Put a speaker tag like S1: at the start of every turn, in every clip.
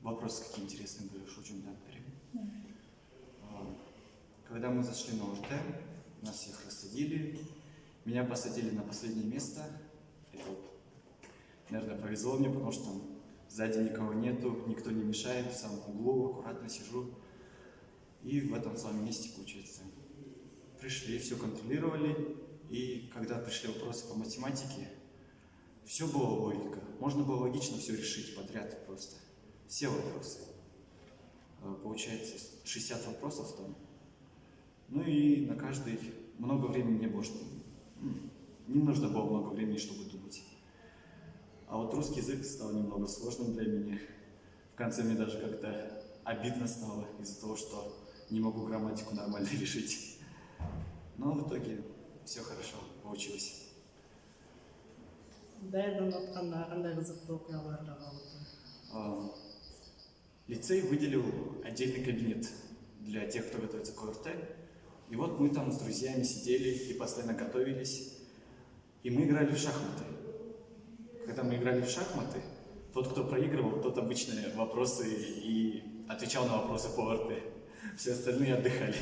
S1: Вопросы какие интересные были, шучу, да, когда мы зашли на ОРТ, нас всех рассадили, меня посадили на последнее место. Это вот, наверное, повезло мне, потому что там сзади никого нету, никто не мешает, в самом углу аккуратно сижу. И в этом самом месте, получается, пришли, все контролировали, и когда пришли вопросы по математике, все было логика. Можно было логично все решить подряд просто. Все вопросы. Получается, 60 вопросов там. Ну и на каждый много времени не было, не нужно было много времени, чтобы думать. А вот русский язык стал немного сложным для меня. В конце мне даже как-то обидно стало из-за того, что не могу грамматику нормально решить. Но в итоге все хорошо получилось. Лицей выделил отдельный кабинет для тех, кто готовится к ОРТ. И вот мы там с друзьями сидели и постоянно готовились. И мы играли в шахматы. Когда мы играли в шахматы, тот, кто проигрывал, тот обычные вопросы и отвечал на вопросы по ОРТ. Все остальные отдыхали.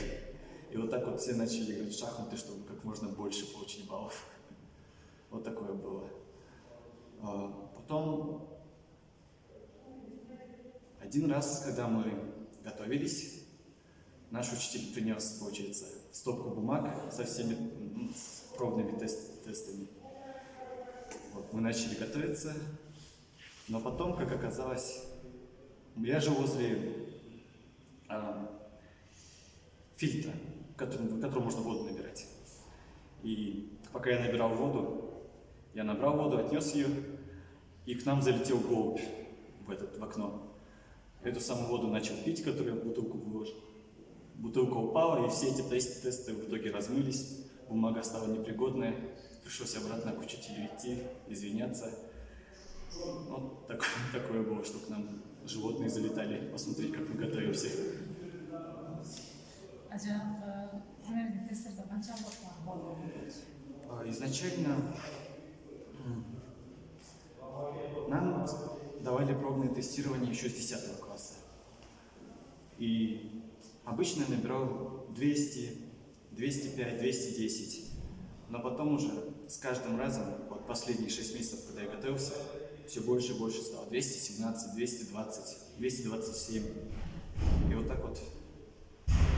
S1: И вот так вот все начали играть в шахматы, чтобы как можно больше получить баллов. Вот такое было. Потом, один раз, когда мы готовились, наш учитель принес, получается, стопку бумаг со всеми пробными тестами. Вот, мы начали готовиться, но потом, как оказалось, я жил возле фильтра, в котором можно воду набирать. И пока я набирал воду, я набрал воду, отнес ее, и к нам залетел голубь в окно. Эту самую воду начал пить, которую я в бутылку выложил. Бутылка упала, и все эти тесты в итоге размылись, бумага стала непригодная, пришлось обратно к учителю идти, извиняться. Вот такое было, что к нам животные залетали посмотреть, как мы готовимся. Изначально нам давали пробное тестирование еще с 10 класса. И обычно я набирал 200, 205, 210. Но потом уже с каждым разом, вот последние 6 месяцев, когда я готовился, все больше и больше стало. 217, 220, 227. И вот так вот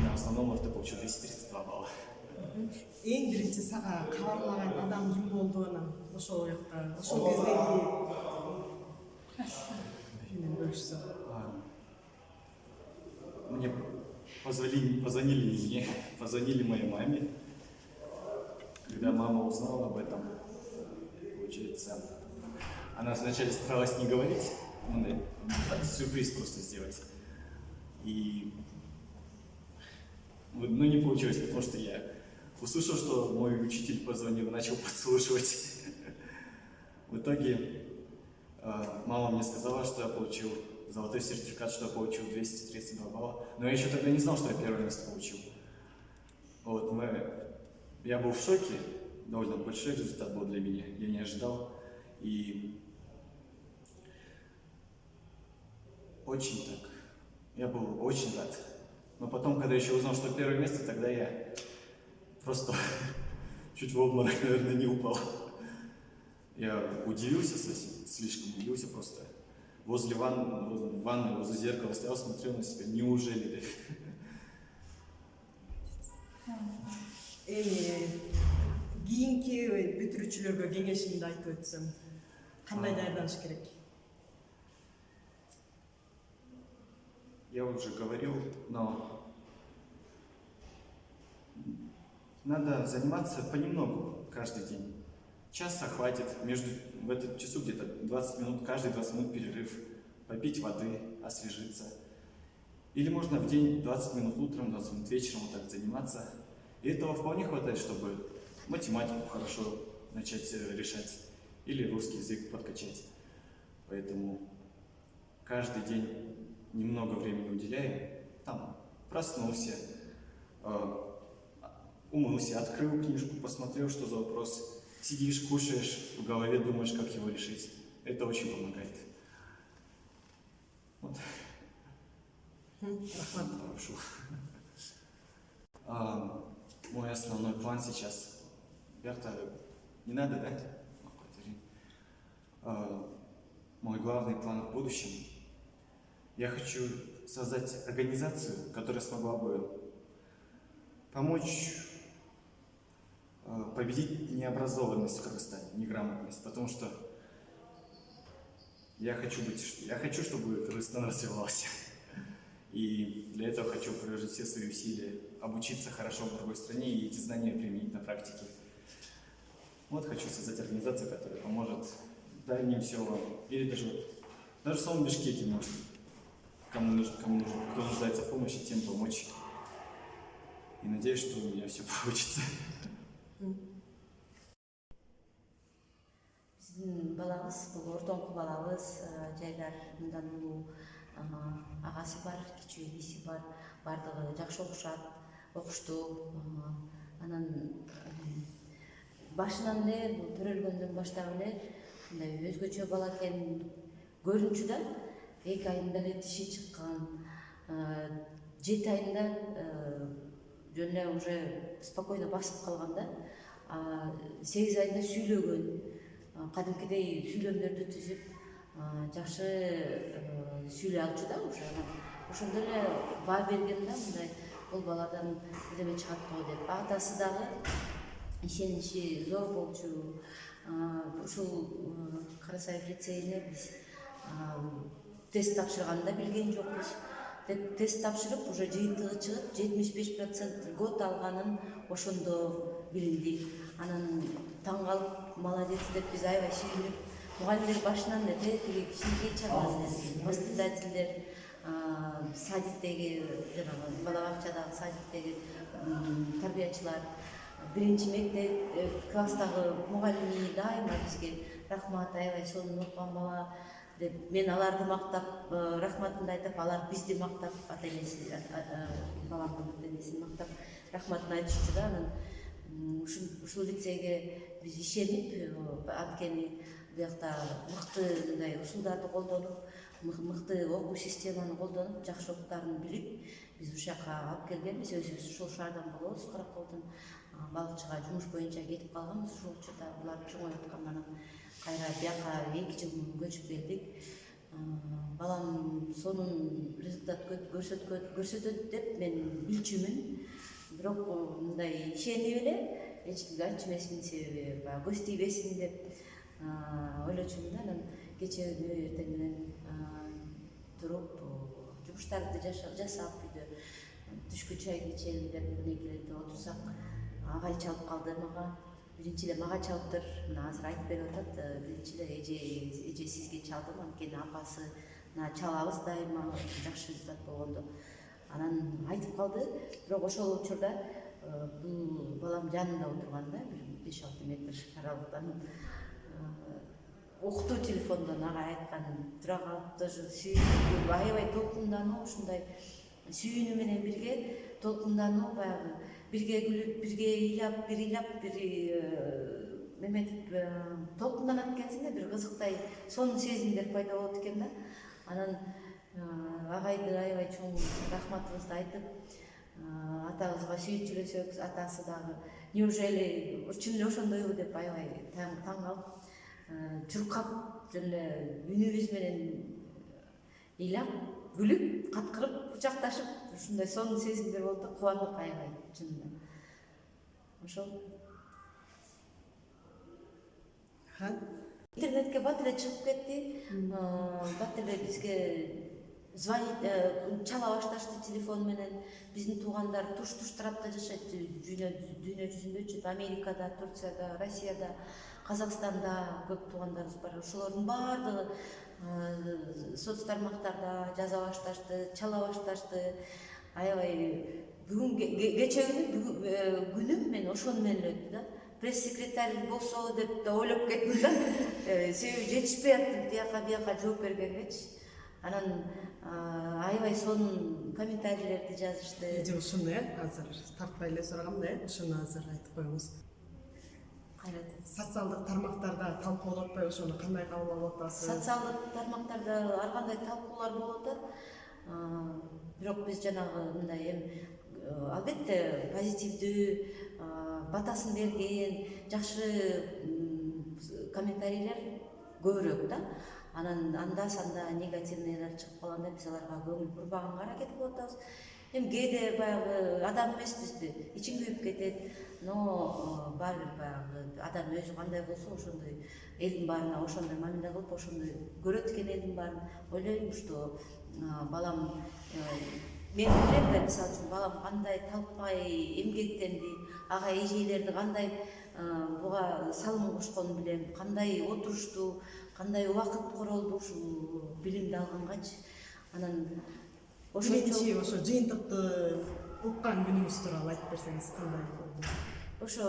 S1: на основном ОРТ получил 232 балла.
S2: Эң биринчи сага кабарлаган адам ким болду анан ошол кездеги менен бөлүшсөң.
S1: Мне позвонили моей маме. Когда мама узнала об этом, получается, она вначале старалась не говорить, сюрприз просто сделать. Но не получилось, потому что я услышал, что мой учитель позвонил и начал подслушивать. В итоге мама мне сказала, что я получил золотой сертификат, что я получил 232 балла. Но я еще тогда не знал, что я первое место получил. Вот, я был в шоке, довольно большой результат был для меня, я не ожидал. И я был очень рад. Но потом, когда еще узнал, что первое место, тогда я просто чуть в обморок, наверное, не упал. Я удивился слишком удивился просто. Возле ванны, возле зеркала стоял, смотрел на себя. Неужели?
S2: Кийинки бүтүрүүчүлөргө кеңешимди айтып өтсөм, кандай даярданыш керек?
S1: Я уже говорил, но надо заниматься понемногу каждый день. Часа хватит, в этом часу где-то 20 минут, каждые 20 минут перерыв, попить воды, освежиться. Или можно в день 20 минут утром, 20 минут вечером вот так заниматься. И этого вполне хватает, чтобы математику хорошо начать решать или русский язык подкачать. Поэтому каждый день немного времени уделяем. Там проснулся, умылся, открыл книжку, посмотрел, что за вопрос. Сидишь, кушаешь, в голове думаешь, как его решить. Это очень помогает. Вот.
S2: Рахмат.
S1: Прошу. Мой основной план сейчас. Берта, не надо, да? Мой главный план в будущем. Я хочу создать организацию, которая смогла бы помочь победить необразованность в Кыргызстане, неграмотность, потому что я хочу, чтобы Кыргызстан развивался. И для этого хочу приложить все свои усилия, обучиться хорошо в другой стране и эти знания применить на практике. Вот хочу создать организацию, которая поможет дальним селам, или даже в самом Бишкеке, может, кто нуждается в помощи, тем помочь. И надеюсь, что у меня все получится.
S3: Биздин балабыз, бул ортоңку балабыз, жайлар мындан улуу агасы бар, кичүү энеси бар, бардыгы жакшы окушат, окуштуу. Анан башынан эле бул төрөлгөндөн баштап эле мындай өзгөчө бала экенин көрүнчү да, 2 айында эле тиши чыккан, 7 айында жөн эле уже спокойно басып калган да, 8 айында сүйлөгөн, кадимкидей сүйлөмдөрдү түзүп, жакшы сүйлөй алчу да уже. Ошондо эле баа берген да, мындай бул баладан бирдеме чыгат го деп. Атасы дагы ишеничи зор болчу. Ушул Карасаев лицейине биз тест тапшырганда билген жокпуз. Тест тапшырып, уже жыйынтыгы чыгып, 75% льгот алганын ошондо билинди. Анан таң калып, молодец деп биз аябай сүйүнүп, мугалимдер башынан эле тиги кичинекей чагыбызды, воспитательдер, садиктеги, жанагы бала бакчадагы садиктеги тарбиячылар, биринчи мектеп класстагы мугалими дайыма бизге рахмат, аябай сонун окуган бала деп, мен аларды мактап, рахматымды айтып, алар бизди мактап, ата-энеси, баламдын ата-энесин мактап, рахматын айтышчу да. Анан ушул лицейге биз ишенип, анткени буякта мыкты мындай усулдарды колдонуп, мыкты окуу системаны колдонуп, жакшы окуттарын билип, биз ушул жака алып келгенбиз. Өзүбүз ушул шаардан болобуз, Караколдон. Балыкчыга жумуш боюнча кетип калганбыз ушул учурда, булар чоңоюп аткандан кайра бияка 2 жыл мурун көчүп келдик. Балам сонун результат көрсөтөт деп мен билчүмүн. Бирок мындай ишенип эле эч кимге айтчу эмесмин, себеби баягы көз тийбесин деп ойлочумун да. Анан кечээ эртең менен туруп, жумуштарды жасап, үйдө түшкү чайды ичели деп мынекилерде отурсак, агай чалып калды мага. Биринчи эле мага чалыптыр, мына азыр айтып берип атат, биринчи эле эже сизге чалдым, анткени апасы чалабыз дайыма жакшы результат болгондо. Анан айтып калды, бирок ошол учурда бул балам жанында отурган да, 5-6 метр аралыктан. Укту телефондон агай айткан, тура калып тоже сүйүнүп, аябай толкундануу, ушундай сүйүнүү менен бирге толкундануу, баягы бирге күлүп, бирге ыйлап, бир эметип толкунданат экенсиң да, бир кызыктай сонун сезимдер пайда болот экен да. Анан агайды аябай чоң рахматыбызды айтып, атабызга сүйүнчүлөсөк, атасы дагы неужели чын эле ошондойбу деп аябай таң калып, чуркап, жөн эле үнүбүз менен ыйлап, күлүп, каткырып, кучакташып, ушундай сонун сезимдер болду да, кубандык аябай чынында. Ошол. Интернетке бат эле чыгып кетти. Бат эле бизге звонить, чала башташты телефон менен. Биздин туугандар туш тарапта жашайт, дүйнө жүзүндө, Америкада, Турцияда, Россияда, Казакстанда көп туугандарыбыз бар. Ошолордун баардыгы соц тармактарда жаза башташты, чала башташты. Аябай бүгүн кечээ күнүм мен ошону менен өттү да. Пресс-секретарь болсо деп да ойлоп кеттим да. Себеби жетишпей аттым тияка жооп бергенгечи. Анан аябай сонун комментарийлерди жазышты.
S2: Эже ушуну азыр тартпай эле сурагам да, ушуну азыр айтып коюңуз.
S3: Кайрат.
S2: Социалдык тармактарда талкуулап атпайбы, ошону кандай кабыл алып атасыз?
S3: Социалдык тармактарда ар кандай талкуулар болуп атат. Бирок биз жанагы мындай албетте позитивдүү батасын берген жакшы комментарийлер көбүрөөк да. Анан анда санда негативныйлар чыгып калганда биз аларга көңүл бурбаганга аракет кылып атабыз. Эми кээде баягы адам эмеспизби, ичиң күйүп кетет, но баары бир баягы адам өзү кандай болсо ошондой элдин баарына ошондой мамиле кылып, ошондой көрөт экен элдин баарын. Ойлойм, что балам мен билем да, мисалы үчүн балам кандай талкпай эмгектенди, ага эжелерди кандай буга салым кошконун билем, кандай отурушту, кандай убакыт королду, ушул билимди алгангачы. Анан
S2: биринчи ошо жыйынтыкты уккан күнүңүз тууралуу айтып берсеңиз кандай болду?
S3: Ошо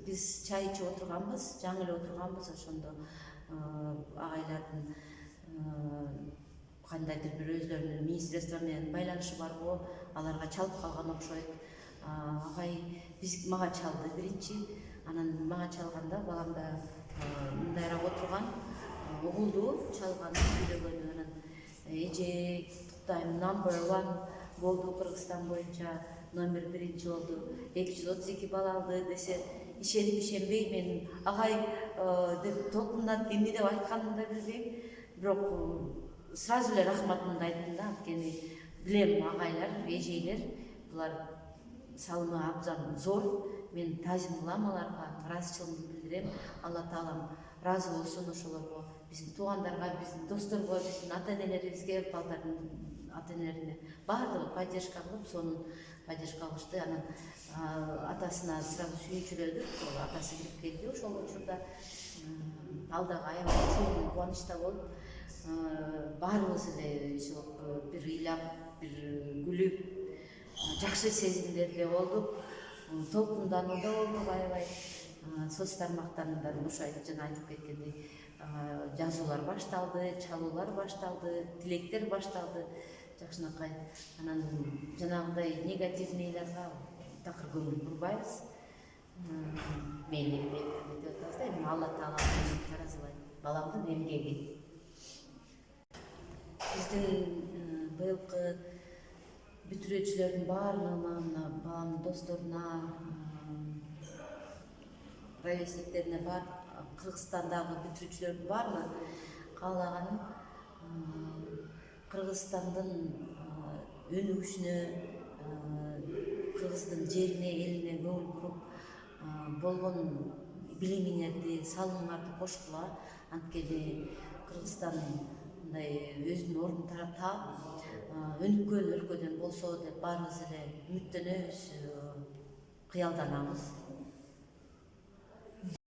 S3: биз чай ичип отурганбыз, жаңы эле отурганбыз, ошондо агайлардын кандайдыр бир өзлөрүнүн министерство менен байланышы бар го, аларга чалып калган окшойт. Агай мага чалды биринчи, анан мага чалганда балам да мындайраак отурган, угулду чалганын, сүйлөгөнүн. Анан эже туктайм, number 1 болду Кыргызстан боюнча, номер 1 болду, 232 бала алды десе, ишенип ишенбей мен агай деп толкунат, эмне деп айтканымды да билбейм, бирок сразу эле рахматымды айттым да, анткени билем агайлар, эжейлер булар салымы абдан зор. Мен тазим кылам аларга, ыраазычылыгымды билдирем. Алла Таалам ыраазы болсун ошолорго, биздин туугандарга, биздин досторго, биздин ата-энелерибизге, балдардын ата-энелерине баардыгы поддержка кылып, сонун поддержка кылышты. Анан атасына сразу сүйүнчүлөдүк, атасы кирип келди ошол учурда. Ал дагы аябай чоң кубанычта болуп, баарыбыз эле бир ыйлап, бир күлүп, жакшы сезимдерде болдук, толкунданууда болдук аябай. Соц тармактан ошо жана айтып кеткендей жазуулар башталды, чалуулар башталды, тилектер башталды, жакшынакай. Анан жанагындай негативныйларга такыр көңүл бурбайбыз. Мейли деп атабыз да, эми Алла Таала таразылайт баламдын эмгеги. Биздин быйылкы бүтүрүүчүлөрдүн баарына, баламдын досторуна, ровесниктерине, бар Кыргызстандагы бүтүрүүчүлөрдүн баарына каалаганым Кыргызстандын өнүгүшүнө, Кыргыздын жерине, элине көңүл буруп, болгон билимиңерди, салымыңарды кошкула. Анткени Кыргызстан мындай өзүнүн ордун таап, өнүккөн өлкөдөн болсо деп баарыбыз эле үмүттөнөбүз, кыялданабыз.